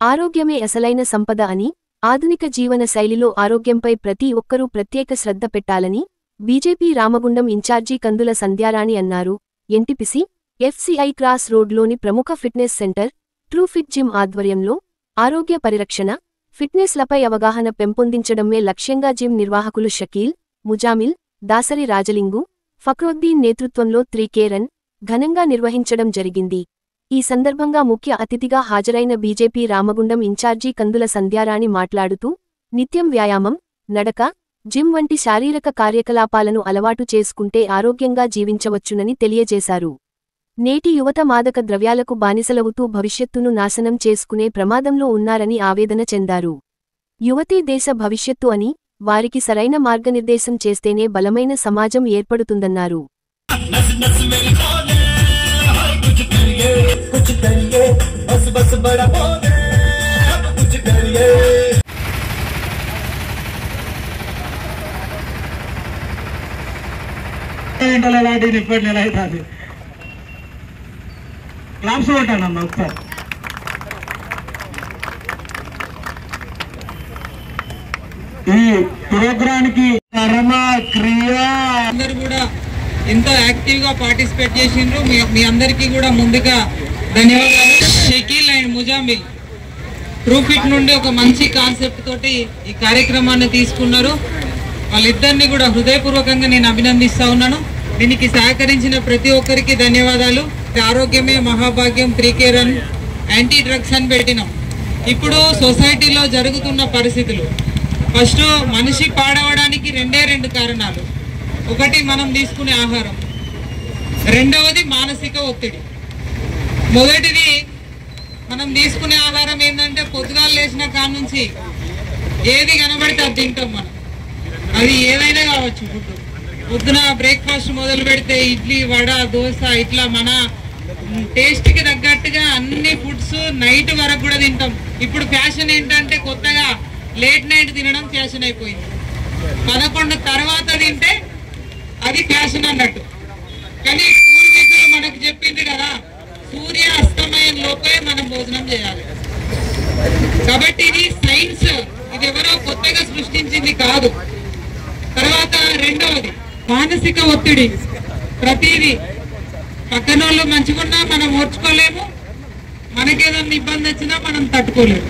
ఆరోగ్యమే అసలైన సంపద అని, ఆధునిక జీవన శైలిలో ఆరోగ్యంపై ప్రతి ఒక్కరూ ప్రత్యేక శ్రద్ధ పెట్టాలని బీజేపీ రామగుండం ఇన్ఛార్జి కందుల సంధ్యారాణి అన్నారు. ఎన్టీపీసీ, ఎఫ్సీఐ క్రాస్ రోడ్లోని ప్రముఖ ఫిట్నెస్ సెంటర్ ట్రూఫిట్ జిమ్ ఆధ్వర్యంలో ఆరోగ్య పరిరక్షణ, ఫిట్నెస్లపై అవగాహన పెంపొందించడమే లక్ష్యంగా జిమ్ నిర్వాహకులు షకీల్, ముజామిల్, దాసరి రాజలింగు, ఫక్రుద్దీన్ నేతృత్వంలో 3K రన్ ఘనంగా నిర్వహించడం జరిగింది. ఈ సందర్భంగా ముఖ్య అతిథిగా హాజరైన బీజేపీ రామగుండం ఇన్ఛార్జి కందుల సంధ్యారాణి మాట్లాడుతూ, నిత్యం వ్యాయామం, నడక, జిమ్ వంటి శారీరక కార్యకలాపాలను అలవాటు చేసుకుంటే ఆరోగ్యంగా జీవించవచ్చునని తెలియజేశారు. నేటి యువత మాదక ద్రవ్యాలకు బానిసలవుతూ భవిష్యత్తును నాశనం చేసుకునే ప్రమాదంలో ఉన్నారని ఆవేదన చెందారు. యువతే దేశ భవిష్యత్తు అని, వారికి సరైన మార్గనిర్దేశం చేస్తేనే బలమైన సమాజం ఏర్పడుతుందన్నారు. క్లాప్స్ కొట్టానమ్మా ఒకసారి. ఈ ప్రోగ్రాంకి అందరూ కూడా ఎంతో యాక్టివ్ గా పార్టిసిపేట్ చేసిండ్రు. మీ అందరికీ కూడా ముందుగా ధన్యవాదాలు. షకీల్ అండ్ ముజామిల్ ట్రూఫిట్ నుండి ఒక మంచి కాన్సెప్ట్ తోటి ఈ కార్యక్రమాన్ని తీసుకున్నారు. వాళ్ళిద్దరిని కూడా హృదయపూర్వకంగా నేను అభినందిస్తా ఉన్నాను. దీనికి సహకరించిన ప్రతి ఒక్కరికి ధన్యవాదాలు. ఆరోగ్యమే మహాభాగ్యం 3K రన్ యాంటీ డ్రగ్స్ అని పెట్టినాం. ఇప్పుడు సొసైటీలో జరుగుతున్న పరిస్థితులు, ఫస్ట్ మనిషి పాడవడానికి రెండు కారణాలు. ఒకటి మనం తీసుకునే ఆహారం, రెండవది మానసిక ఒత్తిడి. మొదటిది మనం తీసుకునే ఆహారం ఏంటంటే పొద్దుగాలు లేచిన కాడ నుంచి ఏది కనబడితే అది తింటాం మనం. అది ఏదైనా కావచ్చు. ఫుడ్ పొద్దున బ్రేక్ఫాస్ట్ మొదలు పెడితే ఇడ్లీ, వడ, దోశ ఇట్లా మన టేస్ట్కి తగ్గట్టుగా అన్ని ఫుడ్స్ నైట్ వరకు కూడా తింటాం. ఇప్పుడు ఫ్యాషన్ ఏంటంటే కొత్తగా లేట్ నైట్ తినడం ఫ్యాషన్ అయిపోయింది. 11 తర్వాత తింటే అది ఫ్యాషన్ అన్నట్టు. కానీ పూర్వీకులు మనకు చెప్పింది కదా, సూర్య అస్తమయం లోపే మనం భోజనం చేయాలి. కాబట్టి ఇది సైన్స్, ఇది ఎవరో కొత్తగా సృష్టించింది కాదు. తర్వాత రెండవది మానసిక ఒత్తిడి. ప్రతిదీ పక్కనోళ్ళు మంచిగున్నా మనం ఓర్చుకోలేము, మనకేదన్నా ఇబ్బంది వచ్చినా మనం తట్టుకోలేము.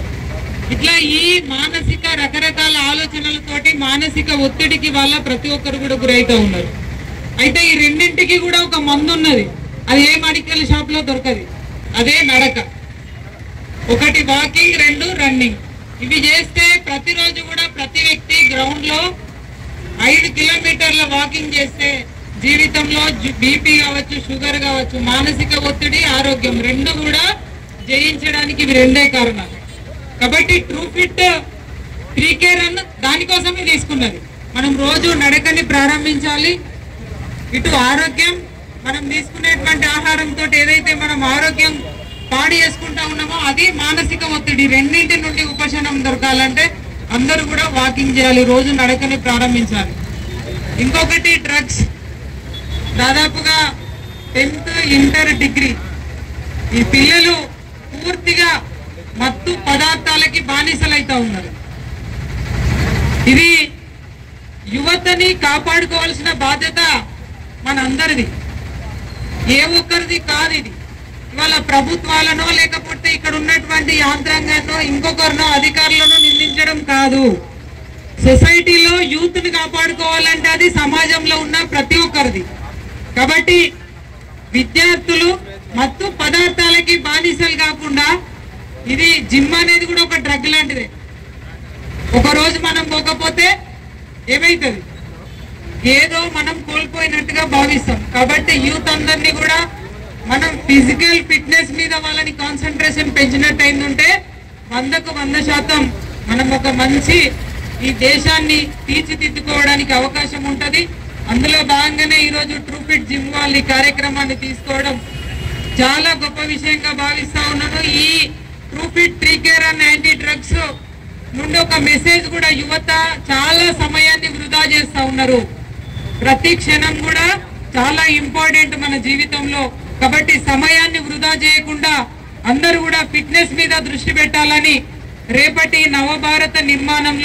ఇట్లా ఈ మానసిక రకరకాల ఆలోచనలతోటి మానసిక ఒత్తిడికి వల్ల ప్రతి ఒక్కరు కూడా గురవుతూ ఉన్నారు. అయితే ఈ రెండింటికి కూడా ఒక మందు ఉన్నది. అది ఏ మెడికల్ షాప్ లో దొరకదు. అదే నడక. ఒకటి వాకింగ్, 2 రన్నింగ్. ఇవి చేస్తే ప్రతిరోజు కూడా ప్రతి వ్యక్తి గ్రౌండ్ లో 5 కిలోమీటర్ల వాకింగ్ చేస్తే జీవితంలో బీపీ కావచ్చు, షుగర్ కావచ్చు, మానసిక ఒత్తిడి, ఆరోగ్యం రెండు కూడా జయించడానికి ఇవి రెండే కారణాలు. కాబట్టి ట్రూఫిట్ 3K రన్ దానికోసమే తీసుకున్నది. మనం రోజు నడకని ప్రారంభించాలి. ఇటు ఆరోగ్యం, మనం తీసుకునేటువంటి ఆహారంతో ఏదైతే మనం ఆరోగ్యం పాడు చేసుకుంటా ఉన్నామో అది మానసిక ఒత్తిడి, రెండింటి నుండి ఉపశమనం దొరకాలంటే అందరూ కూడా వాకింగ్ చేయాలి, రోజు నడకని ప్రారంభించాలి. ఇంకొకటి డ్రగ్స్. దాదాపుగా 10th, ఇంటర్, డిగ్రీ ఈ పిల్లలు పూర్తిగా మత్తు పదార్థాలకి బానిసలైతా ఉన్నారు. ఇది యువతని కాపాడుకోవాల్సిన బాధ్యత మనందరిది, ఏ ఒక్కరిది కాదు. ఇది ఇవాళ ప్రభుత్వాలనో లేకపోతే ఇక్కడ ఉన్నటువంటి యాంత్రాంగాన్నో ఇంకొకరినో అధికారులను నిందించడం కాదు. సొసైటీలో యూత్ ని కాపాడుకోవాలంటే అది సమాజంలో ఉన్న ప్రతి ఒక్కరిది. కాబట్టి విద్యార్థులు మత్తు పదార్థాలకి బానిసలు కాకుండా, ఇది జిమ్ అనేది కూడా ఒక డ్రగ్ లాంటిదే. ఒకరోజు మనం పోకపోతే ఏమైతుంది, ఏదో మనం కోల్పోయినట్టుగా భావిస్తాం. కాబట్టి యూత్ అందరినీ కూడా మనం ఫిజికల్ ఫిట్నెస్ మీద వాళ్ళని కాన్సన్ట్రేషన్ పెంచినట్టు అయిందంటే 100కు 100% మనం ఒక మంచి ఈ దేశాన్ని తీర్చిదిద్దుకోవడానికి అవకాశం ఉంటుంది. అందులో భాగంగానే ఈరోజు ట్రూఫిట్ జిమ్ వాళ్ళు ఈ కార్యక్రమాన్ని తీసుకోవడం చాలా గొప్ప విషయంగా భావిస్తా ఉన్నాను. ఈ ట్రూఫిట్ 3K రన్ యాంటీ డ్రగ్స్ నుండి ఒక మెసేజ్ కూడా, యువత చాలా సమయాన్ని వృధా చేస్తా ఉన్నారు. ప్రతి క్షణం కూడా చాలా ఇంపార్టెంట్ మన జీవితంలో. కాబట్టి సమయాన్ని వృధా చేయకుండా అందరూ కూడా ఫిట్నెస్ మీద దృష్టి పెట్టాలని రేపటి నవభారత నిర్మాణంలో